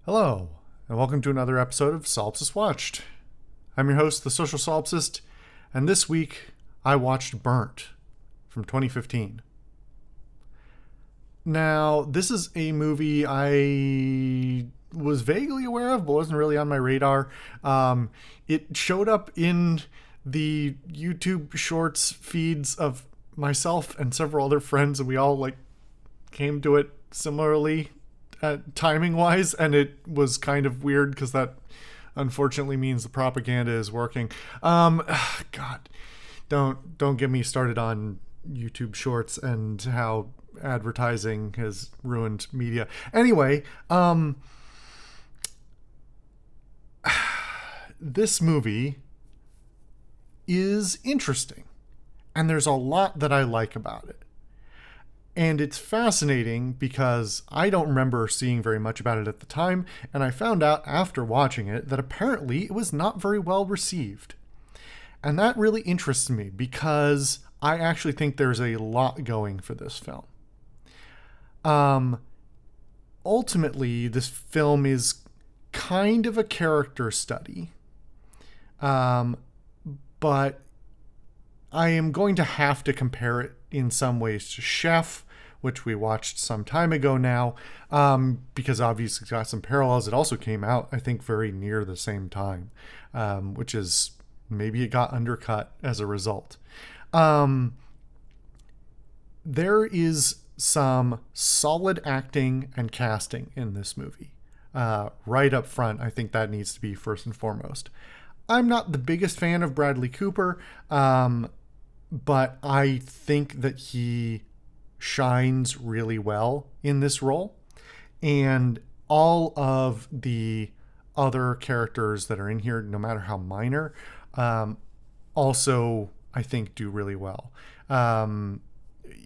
Hello, and welcome to another episode of Solipsist Watched. I'm your host, the Social Solipsist, and this week I watched Burnt from 2015. Now, this is a movie I was vaguely aware of, but wasn't really on my radar. It showed up in the YouTube Shorts feeds of myself and several other friends, and we all came to it similarly timing wise, and it was kind of weird because that unfortunately means the propaganda is working. God, don't get me started on YouTube Shorts and how advertising has ruined media. Anyway, this movie is interesting, and there's a lot that I like about it. And it's fascinating because I don't remember seeing very much about it at the time, and I found out after watching it that apparently it was not very well received. And that really interests me because I actually think there's a lot going for this film. Ultimately, this film is kind of a character study, but I am going to have to compare it in some ways to Chef, which we watched some time ago now, because obviously it's got some parallels. It also came out, I think, very near the same time, which is maybe it got undercut as a result. There is some solid acting and casting in this movie. Right up front, I think that needs to be first and foremost. I'm not the biggest fan of Bradley Cooper, but I think that he shines really well in this role. And all of the other characters that are in here, no matter how minor, also, I think, do really well.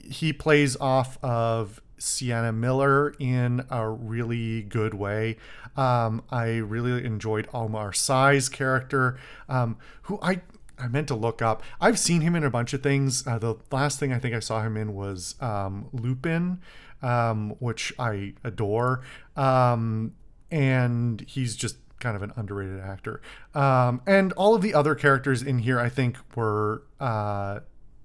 He plays off of Sienna Miller in a really good way. I really enjoyed Omar Sy's character, who I meant to look up. I've seen him in a bunch of things. The last thing I think I saw him in was Lupin, which I adore. And he's just kind of an underrated actor. And all of the other characters in here, I think, were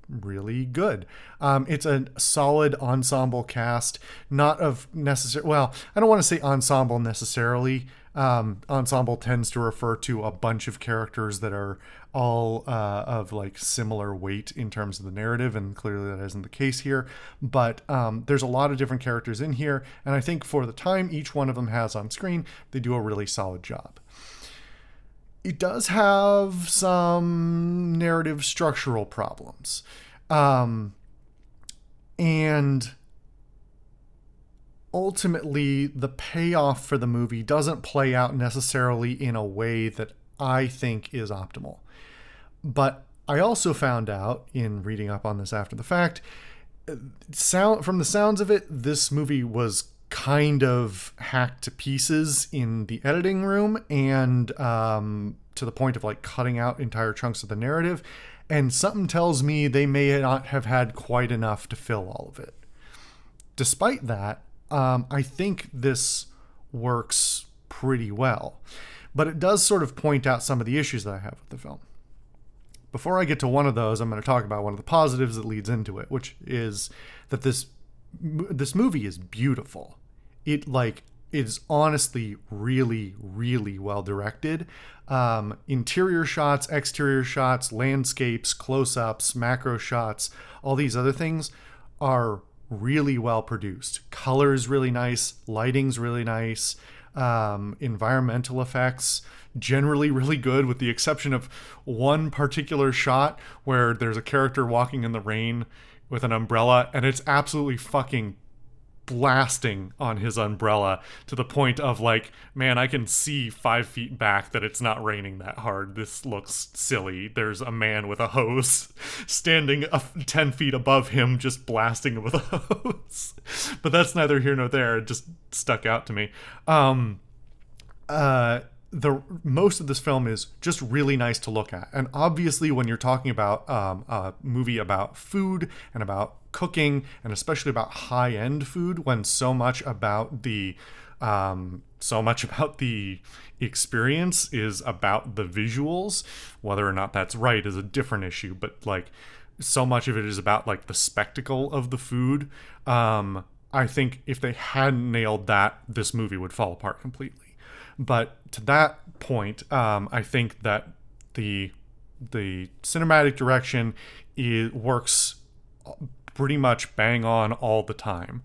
really good. It's a solid ensemble cast, not of necessary. Well, I don't want to say ensemble necessarily. Ensemble tends to refer to a bunch of characters that are all of similar weight in terms of the narrative, and clearly that isn't the case here. But there's a lot of different characters in here, and I think for the time each one of them has on screen, they do a really solid job. It does have some narrative structural problems. And ultimately, the payoff for the movie doesn't play out necessarily in a way that I think is optimal. But I also found out in reading up on this after the fact, from the sounds of it, this movie was kind of hacked to pieces in the editing room, and to the point of cutting out entire chunks of the narrative. And something tells me they may not have had quite enough to fill all of it. Despite that, I think this works pretty well. But it does sort of point out some of the issues that I have with the film. Before I get to one of those, I'm going to talk about one of the positives that leads into it, which is that this movie is beautiful. It is honestly really, really well directed. Interior shots, exterior shots, landscapes, close-ups, macro shots, all these other things are really well produced. Color's really nice, lighting's really nice, environmental effects generally really good, with the exception of one particular shot where there's a character walking in the rain with an umbrella, and it's absolutely fucking blasting on his umbrella to the point of man, I can see 5 feet back that it's not raining that hard. This looks silly. There's a man with a hose standing 10 feet above him just blasting with a hose. But that's neither here nor there. It just stuck out to me. The most of this film is just really nice to look at. And obviously when you're talking about a movie about food and about cooking, and especially about high-end food, when so much about the So much about the experience is about the visuals. Whether or not that's right is a different issue, but like so much of it is about like the spectacle of the food. I think if they hadn't nailed that, this movie would fall apart completely. But to that point, I think that the cinematic direction works pretty much bang on all the time.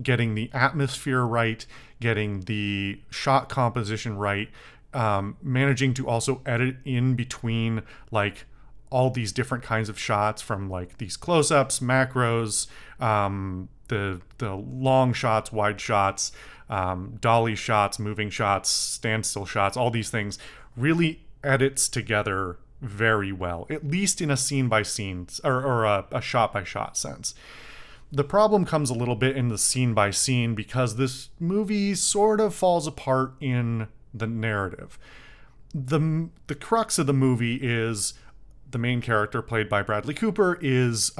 Getting the atmosphere right, getting the shot composition right, managing to also edit in between like all these different kinds of shots, from like these close-ups, macros, the long shots, wide shots, dolly shots, moving shots, standstill shots, all these things really edits together very well, at least in a scene by scene or a shot by shot sense. The problem comes a little bit in the scene by scene because this movie sort of falls apart in the narrative. The crux of the movie is the main character, played by Bradley Cooper, is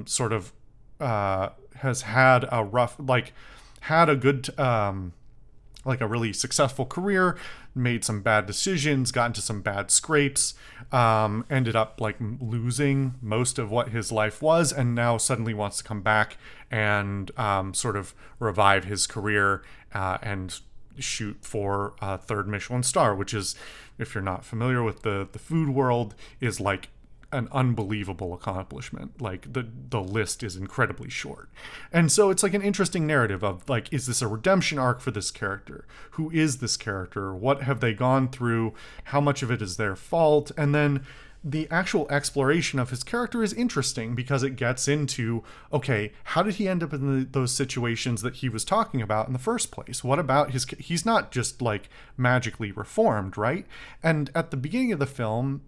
sort of has had a rough, like, had a good, like a really successful career, made some bad decisions, got into some bad scrapes, ended up like losing most of what his life was, and now suddenly wants to come back and sort of revive his career and shoot for a third Michelin star, which is, if you're not familiar with the food world, is like an unbelievable accomplishment. Like the list is incredibly short. And so it's like an interesting narrative of like, is this a redemption arc for this character? Who is this character? What have they gone through? How much of it is their fault? And then the actual exploration of his character is interesting because it gets into, okay, how did he end up in those situations that he was talking about in the first place? What about he's not just like magically reformed, right? And at the beginning of the film,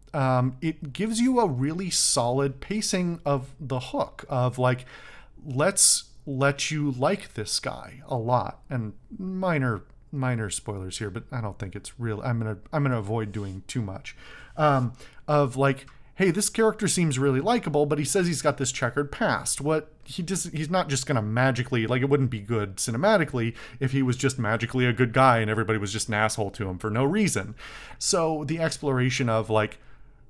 it gives you a really solid pacing of the hook of like, let's let you like this guy a lot. And minor spoilers here, but I don't think it's real. I'm gonna avoid doing too much. Of like, hey, this character seems really likable, but he says he's got this checkered past. He's not just gonna magically, like, it wouldn't be good cinematically if he was just magically a good guy and everybody was just an asshole to him for no reason. So the exploration of like,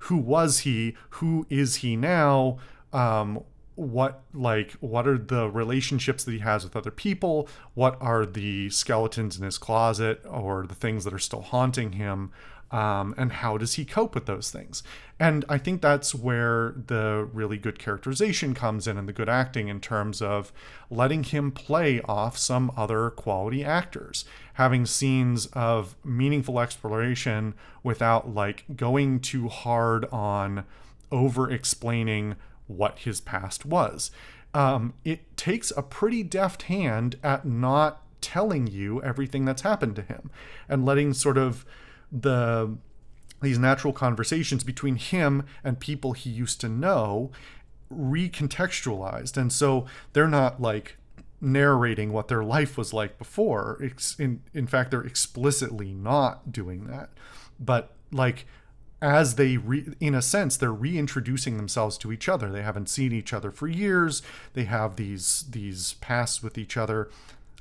who was he? Who is he now? What are the relationships that he has with other people? What are the skeletons in his closet or the things that are still haunting him? And how does he cope with those things? And I think that's where the really good characterization comes in and the good acting, in terms of letting him play off some other quality actors, having scenes of meaningful exploration without like going too hard on over explaining what his past was. It takes a pretty deft hand at not telling you everything that's happened to him and letting sort of these natural conversations between him and people he used to know recontextualized. And so they're not like narrating what their life was like before. In fact, they're explicitly not doing that. But like, as they in a sense, they're reintroducing themselves to each other. They haven't seen each other for years. They have these pasts with each other,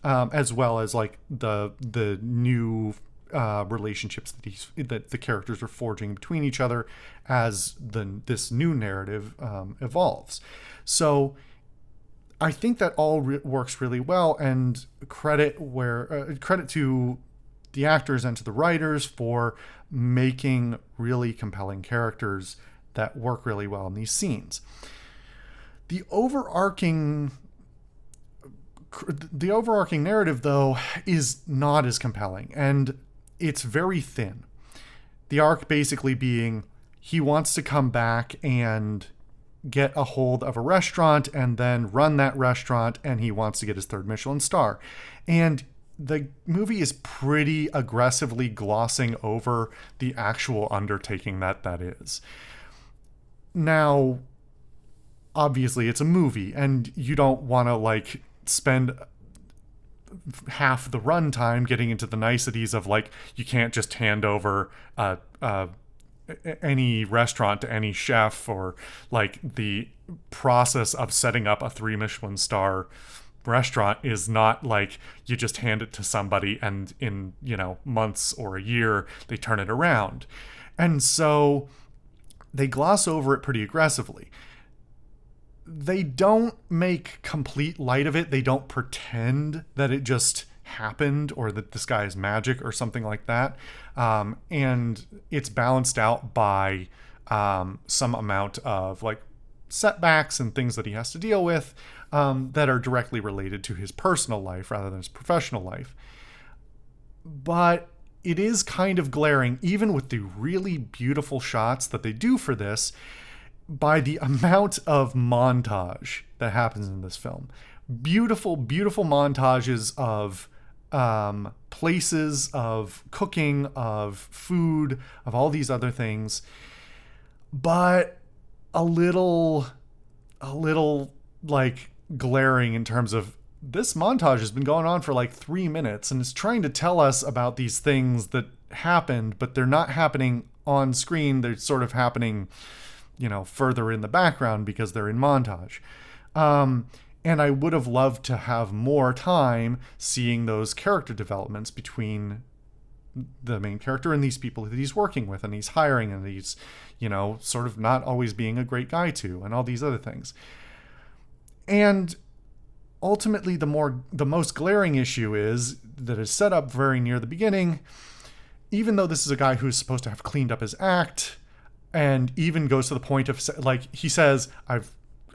as well as like the new relationships that the characters are forging between each other as this new narrative evolves. So I think that all works really well, and credit to the actors and to the writers for making really compelling characters that work really well in these scenes. The overarching narrative, though, is not as compelling, and it's very thin. The arc basically being, he wants to come back and get a hold of a restaurant and then run that restaurant, and he wants to get his third Michelin star. And the movie is pretty aggressively glossing over the actual undertaking that is. Now, obviously, it's a movie, and you don't want to like spend half the runtime getting into the niceties of like, you can't just hand over any restaurant to any chef, or like the process of setting up a 3 Michelin star restaurant is not like you just hand it to somebody and in, months or a year, they turn it around. And so they gloss over it pretty aggressively. They don't make complete light of it. They don't pretend that it just happened or that the sky is magic or something like that. And it's balanced out by some amount of like setbacks and things that he has to deal with that are directly related to his personal life rather than his professional life. But it is kind of glaring, even with the really beautiful shots that they do for this, by the amount of montage that happens in this film. Beautiful, beautiful montages of places, of cooking, of food, of all these other things. But a little like glaring in terms of this montage has been going on for like 3 minutes and it's trying to tell us about these things that happened, but they're not happening on screen. They're sort of happening, further in the background because they're in montage. And I would have loved to have more time seeing those character developments between the main character and these people that he's working with and he's hiring and he's, sort of not always being a great guy to, and all these other things. And ultimately, the most glaring issue is that is set up very near the beginning. Even though this is a guy who's supposed to have cleaned up his act, and even goes to the point of like he says,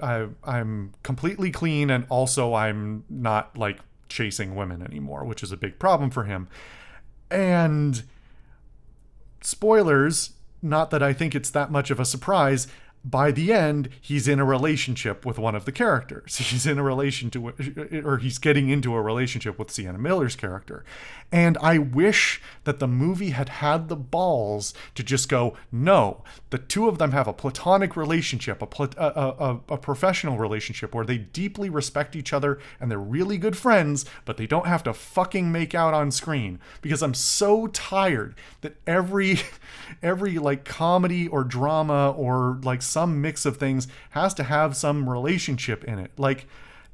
I'm completely clean, and also I'm not like chasing women anymore, which is a big problem for him. And spoilers, not that I think it's that much of a surprise, by the end, he's in a relationship with one of the characters. He's in a relation to, or he's getting into a relationship with Sienna Miller's character. And I wish that the movie had had the balls to just go, no, the two of them have a platonic relationship, a professional relationship where they deeply respect each other and they're really good friends, but they don't have to fucking make out on screen. Because I'm so tired that every like comedy or drama or like some mix of things has to have some relationship in it. Like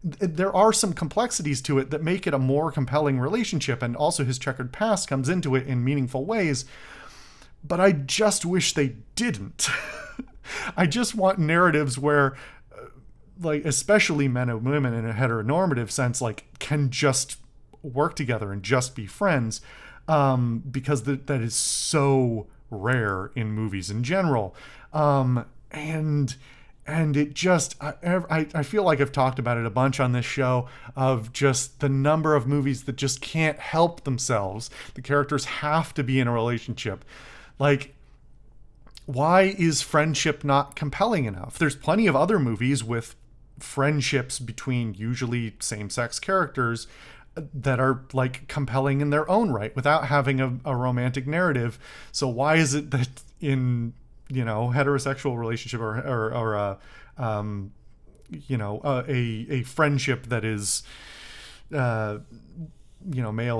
there are some complexities to it that make it a more compelling relationship, and also his checkered past comes into it in meaningful ways. But I just wish they didn't. I just want narratives where like especially men and women in a heteronormative sense like can just work together and just be friends, because that is so rare in movies in general. And it just, I feel like I've talked about it a bunch on this show, of just the number of movies that just can't help themselves. The characters have to be in a relationship. Like, why is friendship not compelling enough? There's plenty of other movies with friendships between usually same-sex characters that are like compelling in their own right without having a romantic narrative. So why is it that in heterosexual relationship or a friendship that is male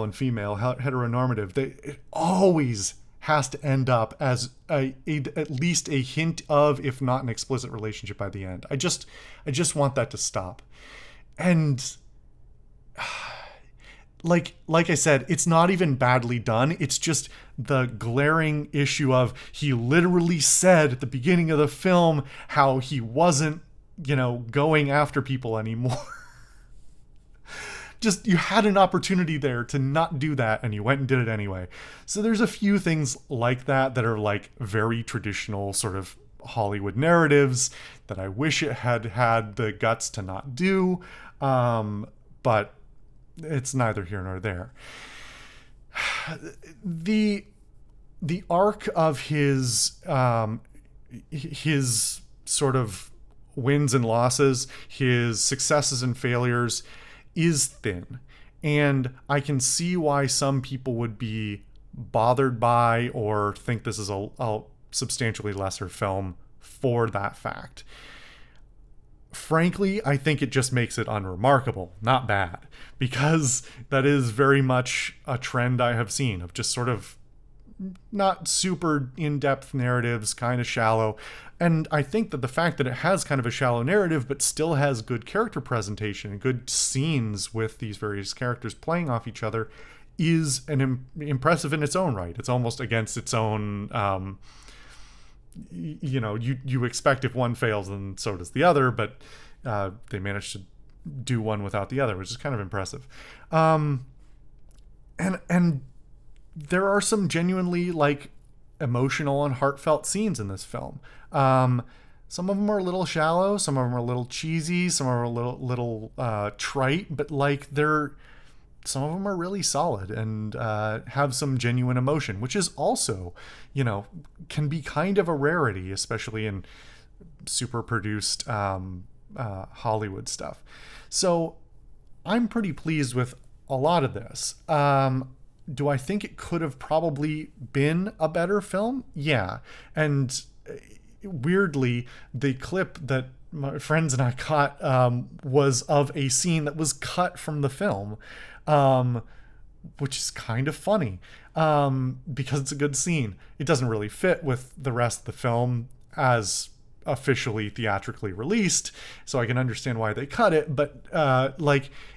and female heteronormative, it always has to end up as at least a hint of, if not an explicit relationship by the end. I just want that to stop. And like I said, it's not even badly done. It's just the glaring issue of he literally said at the beginning of the film how he wasn't, going after people anymore. Just, you had an opportunity there to not do that and you went and did it anyway. So there's a few things like that are like very traditional sort of Hollywood narratives that I wish it had the guts to not do. But it's neither here nor there. The arc of his sort of wins and losses, his successes and failures is thin. And I can see why some people would be bothered by or think this is a substantially lesser film for that fact. Frankly, I think it just makes it unremarkable, not bad, because that is very much a trend I have seen of just sort of not super in-depth narratives, kind of shallow. And I think that the fact that it has kind of a shallow narrative, but still has good character presentation and good scenes with these various characters playing off each other is impressive in its own right. It's almost against its own, you expect if one fails, then so does the other, but they managed to do one without the other, which is kind of impressive. And there are some genuinely like emotional and heartfelt scenes in this film. Some of them are a little shallow, some of them are a little cheesy, some are a little trite, but like some of them are really solid and have some genuine emotion, which is also, can be kind of a rarity, especially in super produced Hollywood stuff. So I'm pretty pleased with a lot of this. Do I think it could have probably been a better film? Yeah. And weirdly, the clip that my friends and I caught was of a scene that was cut from the film, which is kind of funny because it's a good scene. It doesn't really fit with the rest of the film as officially theatrically released, so I can understand why they cut it, but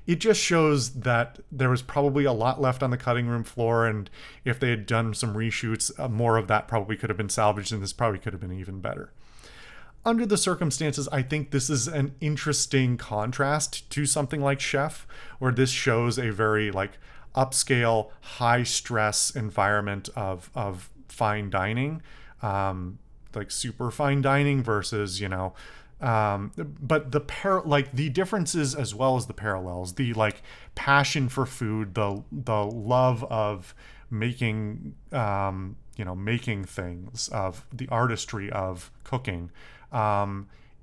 it just shows that there was probably a lot left on the cutting room floor, and if they had done some reshoots, more of that probably could have been salvaged, and this probably could have been even better. Under the circumstances, I think this is an interesting contrast to something like Chef, where this shows a very like upscale, high stress environment of fine dining, like super fine dining versus, but the differences as well as the parallels, the like passion for food, the love of making, making things, of the artistry of cooking,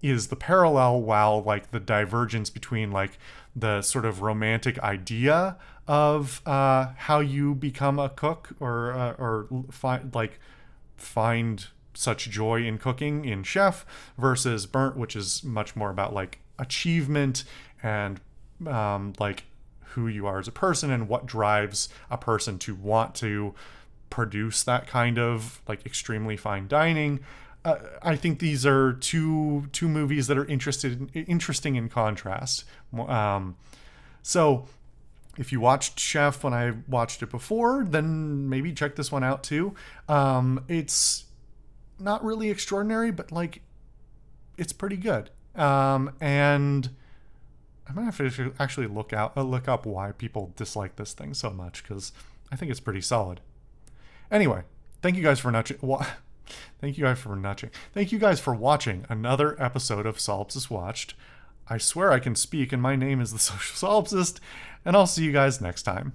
is the parallel, while like the divergence between like the sort of romantic idea of how you become a cook or find such joy in cooking in Chef versus Burnt, which is much more about like achievement and like who you are as a person and what drives a person to want to produce that kind of like extremely fine dining. I think these are two movies that are interesting in contrast. So if you watched Chef when I watched it before, then maybe check this one out too. It's not really extraordinary, but like it's pretty good. And I'm gonna have to actually look up why people dislike this thing so much, because I think it's pretty solid. Anyway, thank you guys for nudging. Thank you guys for watching another episode of Solipsist Watched. I swear I can speak, and my name is the Social Solipsist, and I'll see you guys next time.